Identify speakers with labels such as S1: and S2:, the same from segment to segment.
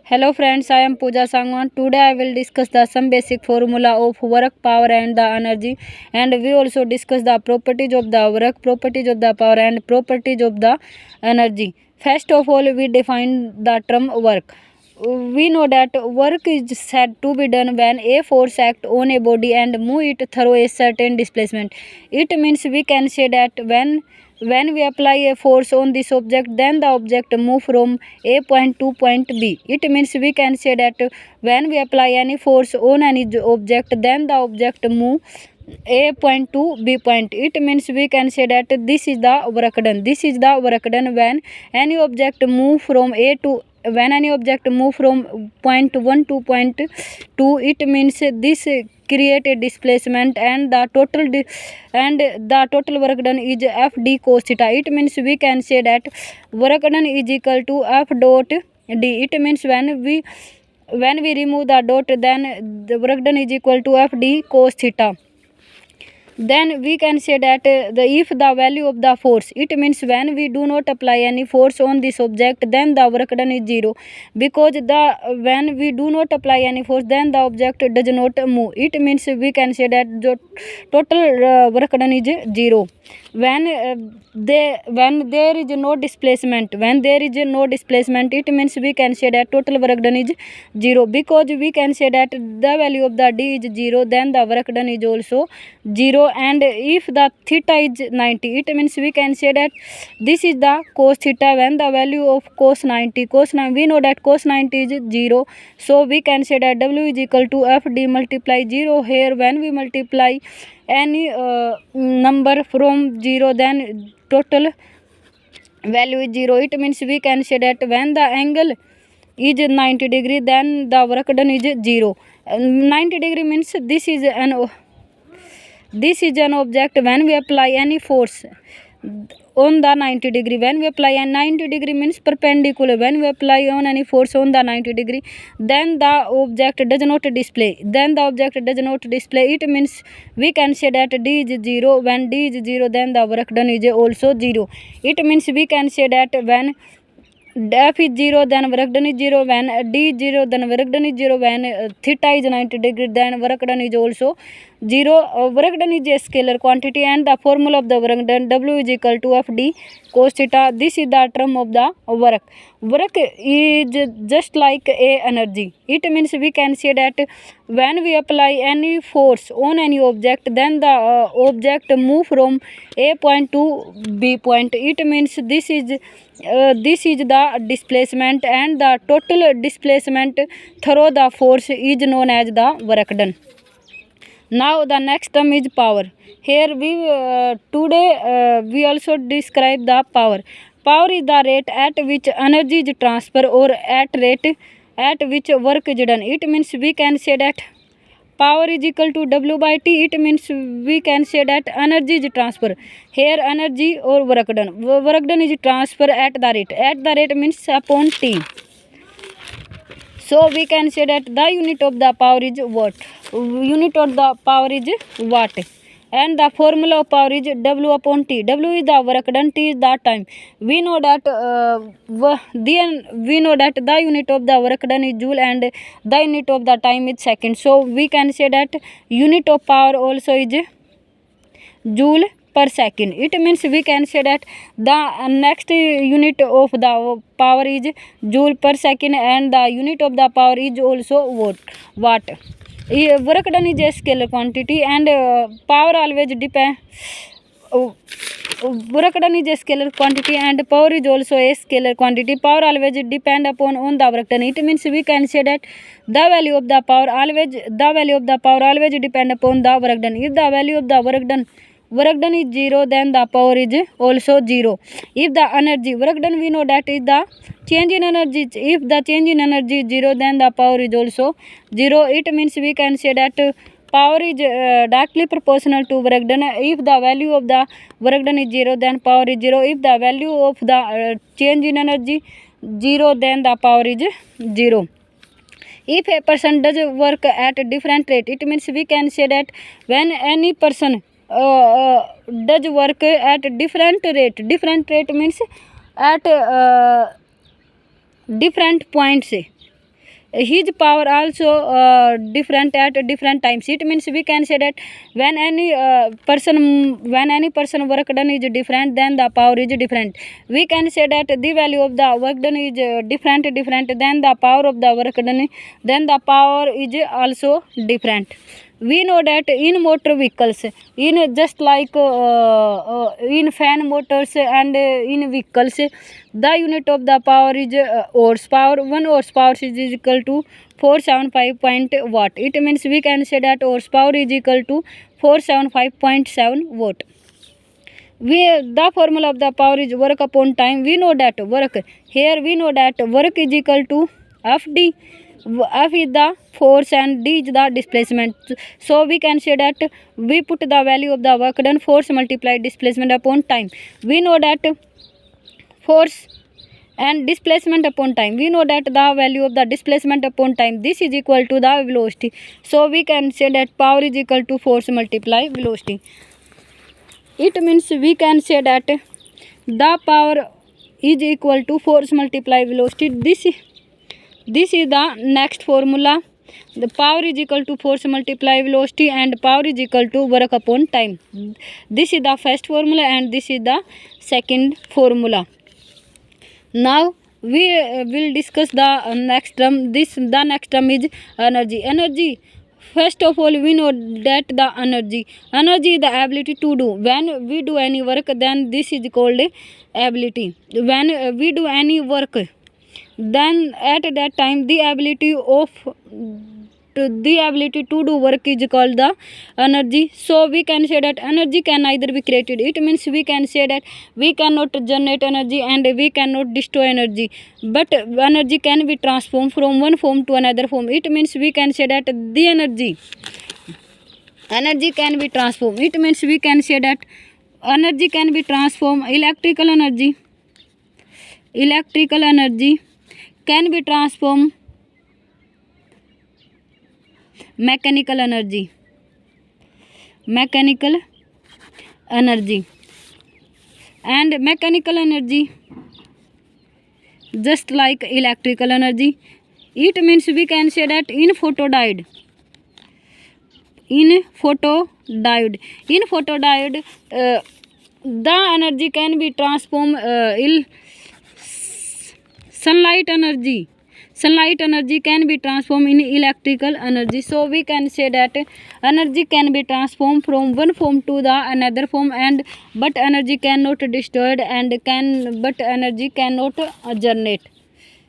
S1: Hello friends, I am Pooja Sangwan. Today I will discuss the some basic formula of work, power and the energy, and we also discuss the properties of the work, properties of the power and properties of the energy. First of all, we define the term work. We know that work is said to be done when a force acts on a body and move it through a certain displacement. It means we can say that when we apply a force on this object, then the object move from a point to point B. It means we can say that when we apply any force on any object, then the object move a point to B point. It means we can say that this is the work done. This is the work done when any object move from A to when any object move from point 1 to point 2. It means this create a displacement and the total work done is F d cos theta. It means we can say that work done is equal to F dot d. It means when we remove the dot, then the work done is equal to F d cos theta. Then we can say that if the value of the force, it means when we do not apply any force on this object, then the work done is 0, because when we do not apply any force, then the object does not move. It means we can say that the total work done is 0 when there is no displacement. When there is no displacement, it means we can say that total work done is 0, because we can say that the value of the d is 0, then the work done is also 0. And if the theta is 90, it means we can say that this is the cos theta. When the value of cos 90, we know that cos 90 is 0, so we can say that w is equal to f d multiply 0. Here when we multiply any number from 0, then total value is 0. It means we can say that when the angle is 90 degree, then the work done is 0. 90 degree means this is an object. When we apply any force on the 90 degree, when we apply a 90 degree means perpendicular. When we apply on any force on the 90 degree, then the object does not display. It means we can say that d is 0. When d is 0, then the work done is also 0. It means we can say that when f is 0, then work done is 0. When d is 0, then work done is 0. When theta is 90 degree, then work done is also 0. Work done is a scalar quantity, and the formula of the work done, w is equal to f d cos theta. This is the term of the work. Work is just like a energy. It means we can say that when we apply any force on any object, then the object move from a point to B point. It means this is the displacement, and the total displacement through the force is known as the work done. Now the next term is power. Here today we also describe the power. Power is the rate at which energy is transferred, or at which work is done. It means we can say that power is equal to W by T. It means we can say that energy is transfer. Here energy or work done. Work done is transfer at the rate. At the rate means upon T. So we can say that the unit of the power is watt. Unit of the power is watt. And the formula of power is W upon T. W is the work done, T is the time. We know that the unit of the work done is joule, and the unit of the time is second. So we can say that unit of power also is joule per second. It means we can say that the next unit of the power is joule per second, and the unit of the power is also watt. Work done is a scalar quantity, and power always depend. Work done is a scalar quantity, and power is also a scalar quantity. Power always depend upon on the work done. It means we can say that the value of the power always depend upon the work done. If the value of the work done is 0, then the power is also 0. If the energy work done, we know that is the change in energy. If the change in energy is 0, then the power is also 0. It means we can say that power is directly proportional to work done. If the value of the work done is 0, then power is 0. If the value of the change in energy 0, then the power is 0. If a person does work at a different rate, it means we can say that when any person does work at different rate means at different points. his power also different at different times. It means we can say that when any person work done is different, then the power is different. We can say that the value of the work done is different, then the power of the work done, then the power is also different. We know that in motor vehicles, in just like in fan motors and in vehicles, the unit of the power is horsepower. 1 horsepower is equal to 475 watt. It means we can say that horsepower is equal to 475.7 watt. The formula of the power is work upon time. We know that work, here we know that work is equal to FD. F is the force and D is the displacement. So we can say that we put the value of the work done, force multiplied displacement upon time. We know that force and displacement upon time. We know that the value of the displacement upon time, this is equal to the velocity. So we can say that power is equal to force multiply velocity. It means we can say that the power is equal to force multiply velocity. This is the next formula. The power is equal to force multiply velocity and power is equal to work upon time. This is the first formula and this is the second formula. Now we will discuss the next term. The next term is energy. First of all, we know that the energy is the ability to do. When we do any work, then this is called ability. When we do any work, then at that time the ability to do work is called the energy. So we can say that energy can neither be created. It means we can say that we cannot generate energy and we cannot destroy energy, but energy can be transformed from one form to another form. It means we can say that the energy can be transformed. It means we can say that energy can be transformed. Electrical energy can be transformed mechanical energy, and mechanical energy just like electrical energy. It means we can say that in photodiode, the energy can be transformed. Sunlight energy can be transformed in electrical energy. So we can say that energy can be transformed from one form to the another form, but energy cannot destroyed but energy cannot generate.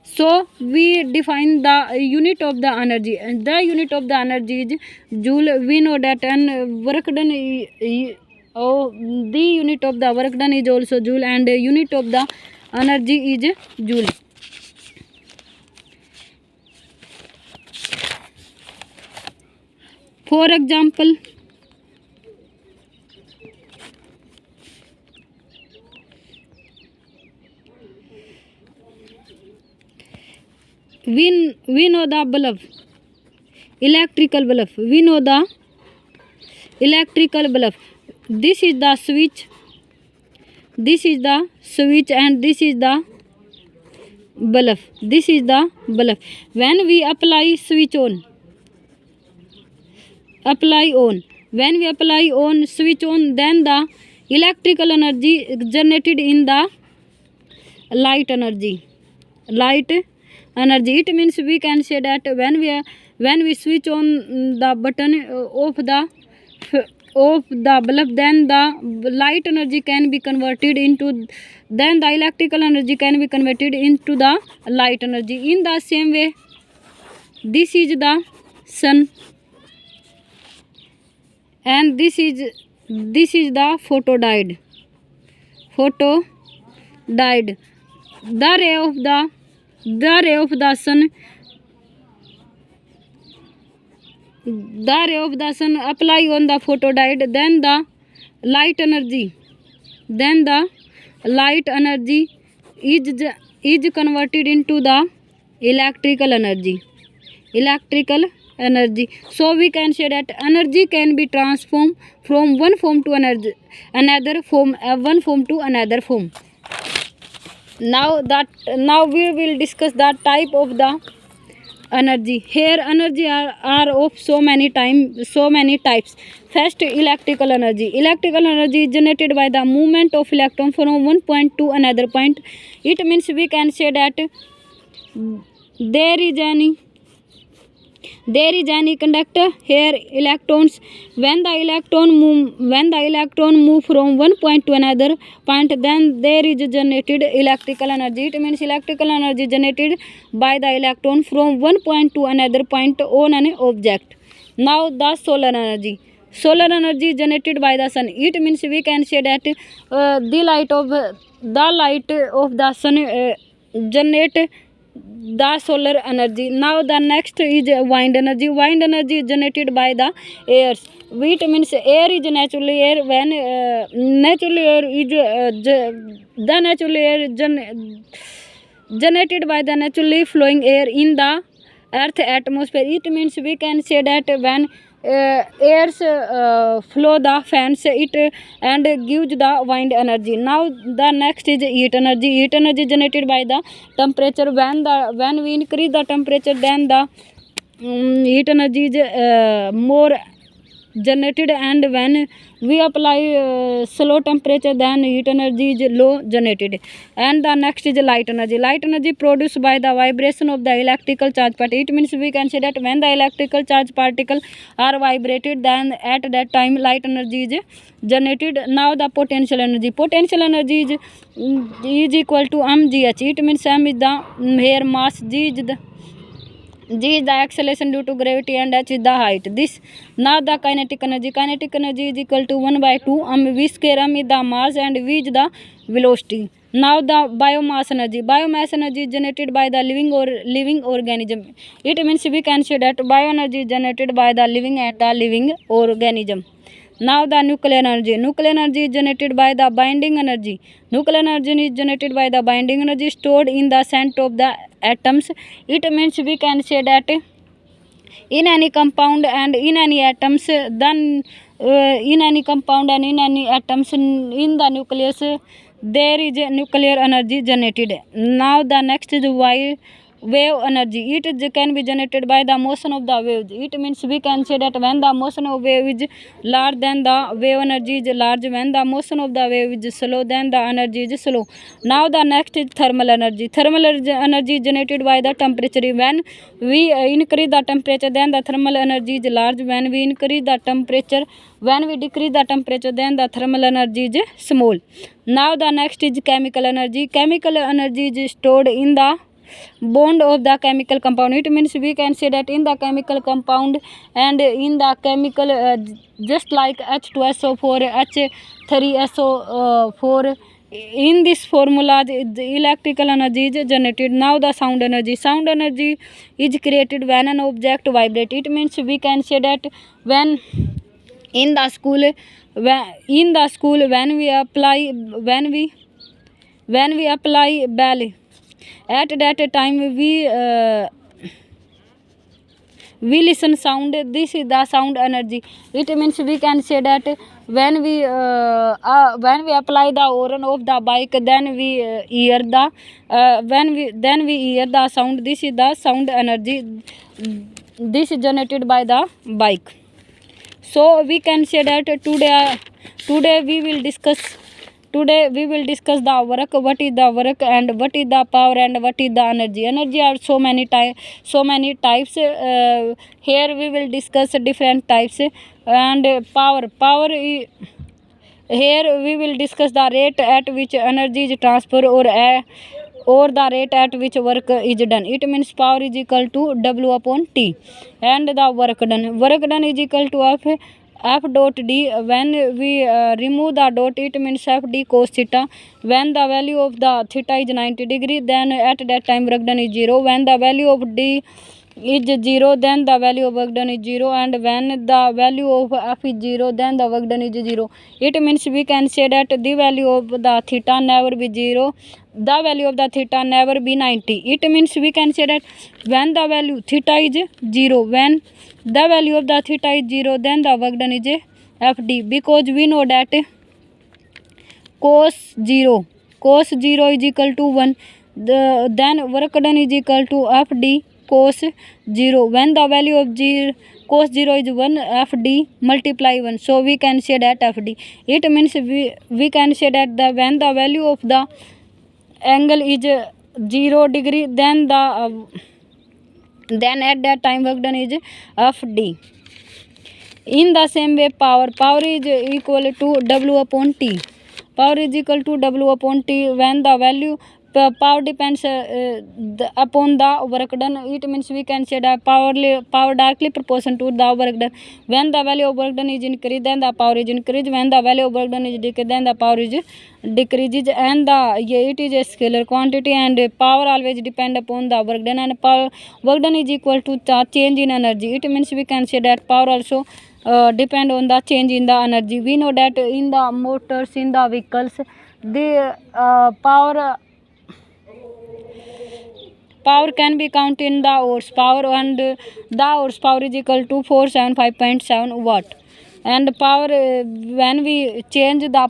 S1: So we define the unit of the energy, and the unit of the energy is joule. We know that work done, the unit of the work done is also joule, and the unit of the energy is joule. For example, we know the bulb, electrical bulb. We know the electrical bulb. This is the switch. And this is the bulb. When we apply switch on, when we apply on switch on, then the electrical energy generated in the light energy. It means we can say that when we switch on the button of the bulb, then the light energy can be converted into, then the electrical energy can be converted into the light energy. In the same way, this is the sun, and this is the photodiode. The ray of the sun, apply on the photodiode, then the light energy is converted into the electrical energy. So we can say that energy can be transformed from one form to another form. Now we will discuss the type of the energy. Here energy are of so many types. First, electrical energy. Electrical energy is generated by the movement of electron from one point to another point. It means we can say that there is any conductor here electrons. When the electron move from one point to another point, then there is generated electrical energy. It means electrical energy generated by the electron from one point to another point on an object. Now the solar energy. Solar energy is generated by the sun. It means we can say that the light of the sun generate the solar energy. Now the next is wind energy. Wind energy is generated by the air. It means air is naturally air. When naturally air is the naturally air generated by the naturally flowing air in the earth atmosphere. It means we can say that when airs flow the fans it and gives the wind energy. Now the next is heat energy. Heat energy generated by the temperature. When we increase the temperature, then the heat energy is more generated, and when we apply slow temperature, then heat energy is low generated. And the next is light energy. Light energy produced by the vibration of the electrical charge particle. It means we can say that when the electrical charge particle are vibrated, then at that time light energy is generated. Now the potential energy. Potential energy is equal to mgh. It means m is the here mass, G is the acceleration due to gravity, and h is the height. This now the kinetic energy. Kinetic energy is equal to 1/2 v square. M is the mass and v is the velocity. Now the biomass energy. Biomass energy is generated by the living organism. It means we can say that bioenergy is generated by the living organism. Now the nuclear energy. Nuclear energy is generated by the binding energy. Nuclear energy is generated by the binding energy stored in the center of the atoms. It means we can say that in any compound and in any atoms, then in any compound and in any atoms in the nucleus, there is a nuclear energy generated. Now the next is wave energy. It can be generated by the motion of the waves. It means we can say that when the motion of wave is large, then the wave energy is large. When the motion of the wave is slow, then the energy is slow. Now the next is thermal energy. Thermal energy is generated by the temperature. When we increase the temperature, then the thermal energy is large. When we decrease the temperature, then the thermal energy is small. Now the next is chemical energy. Chemical energy is stored in the bond of the chemical compound. It means we can say that in the chemical compound and in the chemical just like H2SO4, H3SO4, in this formula the electrical energy is generated. Now the sound energy. Sound energy is created when an object vibrates. It means we can say that when in the school when we apply bell, at that time we listen sound. This is the sound energy. It means we can say that when we apply the horn of the bike, then we hear the hear the sound. This is the sound energy. This is generated by the bike. So we can say that today we will discuss the work. What is the work, and what is the power, and what is the energy. Energy are so many types. Here we will discuss different types. And power here we will discuss the rate at which energy is transferred or the rate at which work is done. It means power is equal to W upon T. And the work done is equal to F dot D. When we remove the dot, it means F D cos theta. When the value of the theta is 90 degree, then at that time work done is 0. When the value of D is 0, then the value of work done is 0. And when the value of F is 0, then the work done is 0. It means we can say that the value of the theta never be 0. The value of the theta never be 90. It means we can say that when the value theta is 0, when the value of the theta is 0, then the work done is FD, because we know that cos 0 is equal to 1. Then work done is equal to FD cos 0. When the value of cos 0 is 1, FD multiply 1. So we can say that FD. It means we can say that when the value of the angle is 0 degree, then at that time work done is FD. In the same way, power is equal to W upon T. Power is equal to W upon T when the value power depends upon the work done. It means we can say that power directly proportional to the work done. When the value of work done is increased, then the power is increased. When the value of work done is decreased, then the power is decreases. And it is a scalar quantity, and power always depend upon the work done, and work done is equal to change in energy. It means we can say that power also depend on the change in the energy. We know that in the motors, in the vehicles, the power can be counted in the horsepower, and the horsepower is equal to 475.7 watt. And power, when we change the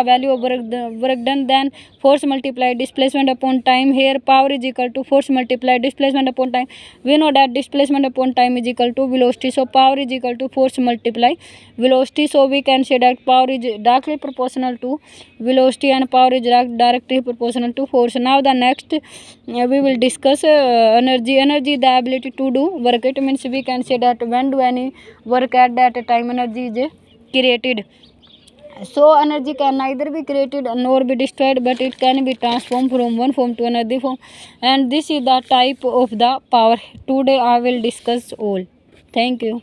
S1: value of work done, then force multiplied displacement upon time. Here power is equal to force multiplied displacement upon time. We know that displacement upon time is equal to velocity, so power is equal to force multiply velocity. So we can say that power is directly proportional to velocity, and power is directly proportional to force. Now the next we will discuss energy. The ability to do work. It means we can say that when do any work at that time energy is created. So energy can neither be created nor be destroyed, but it can be transformed from one form to another form, and this is the type of the power. Today I will discuss all. Thank you.